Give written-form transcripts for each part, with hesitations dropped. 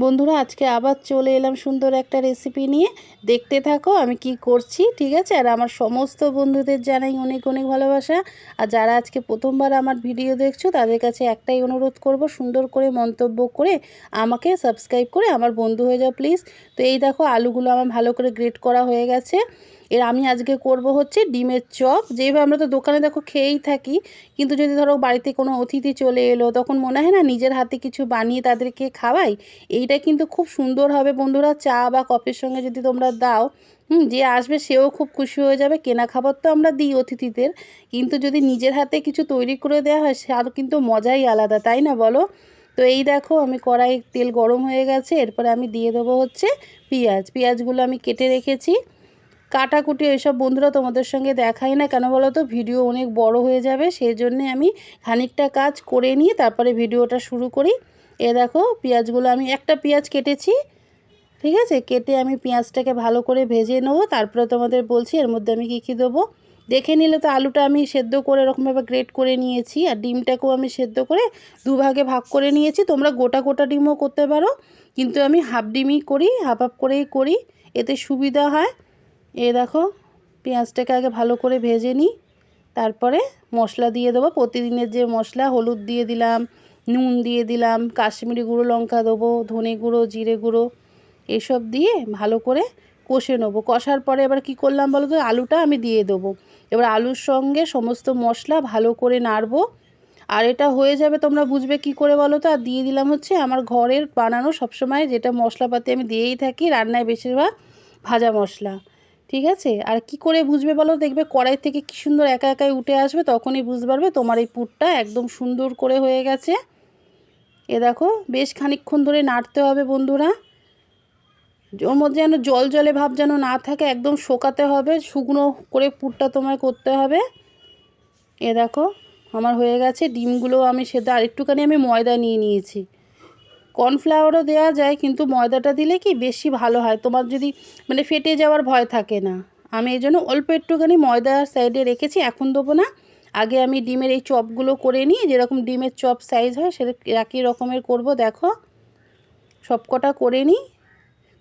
বন্ধুরা আজকে আবার চলে এলাম সুন্দর একটা রেসিপি নিয়ে। দেখতে থাকো আমি কি করছি, ঠিক আছে। আর আমার সমস্ত বন্ধুদের জানাই অনেক অনেক ভালোবাসা। আর যারা আজকে প্রথমবার আমার ভিডিও দেখছো তাদের কাছে একটাই অনুরোধ করব, সুন্দর করে মন্তব্য করে আমাকে সাবস্ক্রাইব করে আমার বন্ধু হয়ে যাও প্লিজ। তো এই দেখো আলুগুলো আমার ভালো করে গ্রেট করা হয়ে গেছে। আমি আজকে করব হচ্ছে ডিমের চপ। যেভাবে আমরা তো দোকানে দেখো খেয়েই থাকি, কিন্তু যদি ধরো বাড়িতে কোনো অতিথি চলে এলো তখন মনে হয় না নিজের হাতে কিছু বানিয়ে তাদেরকে খাওয়াই। এইটা কিন্তু খুব সুন্দর হবে বন্ধুরা, চা বা কফির সঙ্গে যদি তোমরা দাও, যে আসবে সেও খুব খুশি হয়ে যাবে। কেনা খাবার তো আমরা দিই অতিথিদের, কিন্তু যদি নিজের হাতে কিছু তৈরি করে দেওয়া হয় সে আরও কিন্তু মজাই আলাদা, তাই না বলো। তো এই দেখো আমি কড়াই তেল গরম হয়ে গেছে, এরপরে আমি দিয়ে দেবো হচ্ছে পেঁয়াজগুলো আমি কেটে রেখেছি। কাটাকুটি এইসব বন্ধুরা তোমাদের সঙ্গে দেখাই না, কেন বলো তো ভিডিও অনেক বড় হয়ে যাবে, সেই জন্যে আমি খানিকটা কাজ করে নিয়ে তারপরে ভিডিওটা শুরু করি। দেখো পেঁয়াজগুলো আমি একটা পেঁয়াজ কেটেছি, ঠিক আছে। কেটে আমি পেঁয়াজটাকে ভালো করে ভেজে নেবো, তারপরে তোমাদের বলছি এর মধ্যে আমি কী দেবো। দেখে নিলে তো আলুটা আমি সেদ্ধ করে এরকমভাবে গ্রেট করে নিয়েছি, আর ডিমটাকেও আমি সেদ্ধ করে দুভাগে ভাগ করে নিয়েছি। তোমরা গোটা গোটা ডিমও করতে পারো, কিন্তু আমি হাফ ডিমই করি, হাফ হাফ করেই করি, এতে সুবিধা হয়। দেখো পেঁয়াজটাকে আগে ভালো করে ভেজে নিই, তারপরে মশলা দিয়ে দেবো। প্রতিদিনের যে মশলা, হলুদ দিয়ে দিলাম, নুন দিয়ে দিলাম, কাশ্মীরি গুঁড়ো লঙ্কা দেবো, ধনে গুঁড়ো, জিরে গুঁড়ো, এসব দিয়ে ভালো করে কষে নেবো। কষার পরে এবার কি করলাম বলো তো, আলুটা আমি দিয়ে দেবো। এবার আলুর সঙ্গে সমস্ত মশলা ভালো করে নাড়বো। আর এটা হয়ে যাবে তোমরা বুঝবে কি করে বলো তো। আর দিয়ে দিলাম হচ্ছে আমার ঘরের বানানো সবসময় যেটা মশলাপাতি আমি দিয়েই থাকি রান্নায়, বেশিরভাগ ভাজা মশলা, ঠিক আছে। আর কি করে বুঝবে বলো, দেখবে কড়াই থেকে কি সুন্দর একা একাই উঠে আসবে, তখনই বুঝতে পারবে তোমার এই পুরটা একদম সুন্দর করে হয়ে গেছে। দেখো বেশ খানিকক্ষণ ধরে নাড়তে হবে বন্ধুরা, ওর মধ্যে যেন জল জলে ভাব যেন না থাকে, একদম শোকাতে হবে, শুকনো করে পুরটা তোমায় করতে হবে। দেখো আমার হয়ে গেছে। ডিমগুলো আমি সেদ্ধ, আর একটুখানি আমি ময়দা নিয়ে নিয়েছি। কর্নফ্লাওয়ারও দেওয়া যায়, কিন্তু ময়দাটা দিলে কি বেশি ভালো হয়, তোমার যদি মানে ফেটে যাওয়ার ভয় থাকে না। আমি এই জন্য অল্প একটুখানি ময়দা সাইডে রেখেছি, এখন দেবো না। আগে আমি ডিমের এই চপগুলো করে নিই, যেরকম ডিমের চপ সাইজ হয় সেটা একই রকমের করব। দেখো সবকটা করে নিই,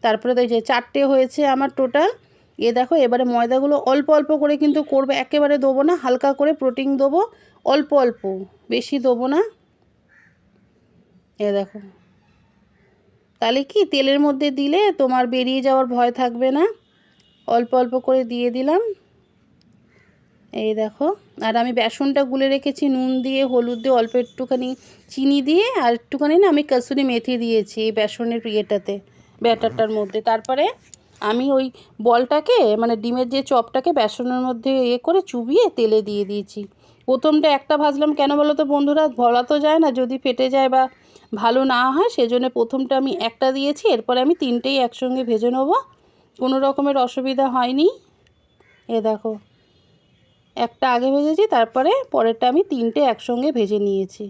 তারপরে তো এই যে 4টে হয়েছে আমার টোটাল। দেখো এবারে ময়দাগুলো অল্প অল্প করে কিন্তু করবে, একেবারে দেবো না, হালকা করে প্রোটিন দেবো, অল্প অল্প, বেশি দেবো না। দেখো তাহলে কি তেলের মধ্যে দিলে তোমার বেরিয়ে যাওয়ার ভয় থাকবে না। অল্প অল্প করে দিয়ে দিলাম। দেখো আর আমি বেসনটা গুলে রেখেছি নুন দিয়ে, হলুদ দিয়ে, অল্প একটুখানি চিনি দিয়ে, আর একটুখানি না আমি কসুরি মেথি দিয়েছি এই বেসনের ইয়েটাতে, ব্যাটারটার মধ্যে। তারপরে আমি ওই বলটাকে মানে ডিমের যে চপটাকে বেসনের মধ্যে করে চুবিয়ে তেলে দিয়ে দিয়েছি। প্রথমটা একটা ভাজলাম, কেন বলো তো বন্ধুরা, বলা তো যায় না যদি ফেটে যায় বা ভালো না হয়, সেজন্য প্রথমটা আমি একটা দিয়েছি, এরপরে আমি 3টেই একসঙ্গে ভেজে নেবো, কোনো রকমের অসুবিধা হয়নি। দেখো একটা আগে ভেজেছি, তারপরে পরেরটা আমি 3টে একসঙ্গে ভেজে নিয়েছি।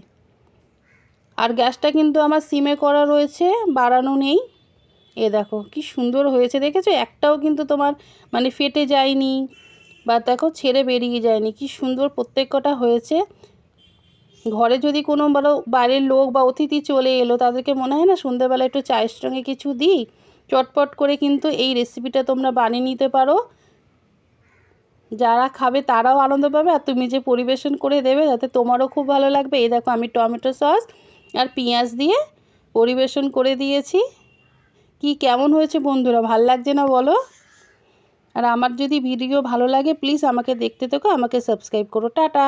আর গ্যাসটা কিন্তু আমার সিমে করা রয়েছে, বাড়ানো নেই। দেখো কি সুন্দর হয়েছে, দেখেছো, একটাও কিন্তু তোমার মানে ফেটে যায়নি বা দেখো ছেড়ে বেরিয়ে যায়নি, কি সুন্দর প্রত্যেক কটা হয়েছে। ঘরে যদি কোনো বলো বাইরের লোক বা অতিথি চলে এলো, তাদেরকে মনে হয় না সন্ধ্যেবেলা একটু চায়ের সঙ্গে কিছু দিই, চটপট করে কিন্তু এই রেসিপিটা তোমরা বানিয়ে নিতে পারো। যারা খাবে তারাও আনন্দ পাবে, আর তুমি যে পরিবেশন করে দেবে যাতে তোমারও খুব ভালো লাগবে। দেখো আমি টমেটো সস আর পেঁয়াজ দিয়ে পরিবেশন করে দিয়েছি। কি কেমন হয়েছে বন্ধুরা, ভাল লাগছে না বলো। আর আমার যদি ভিডিও ভালো লাগে প্লিজ আমাকে দেখতে থেকো, আমাকে সাবস্ক্রাইব করো। টাটা।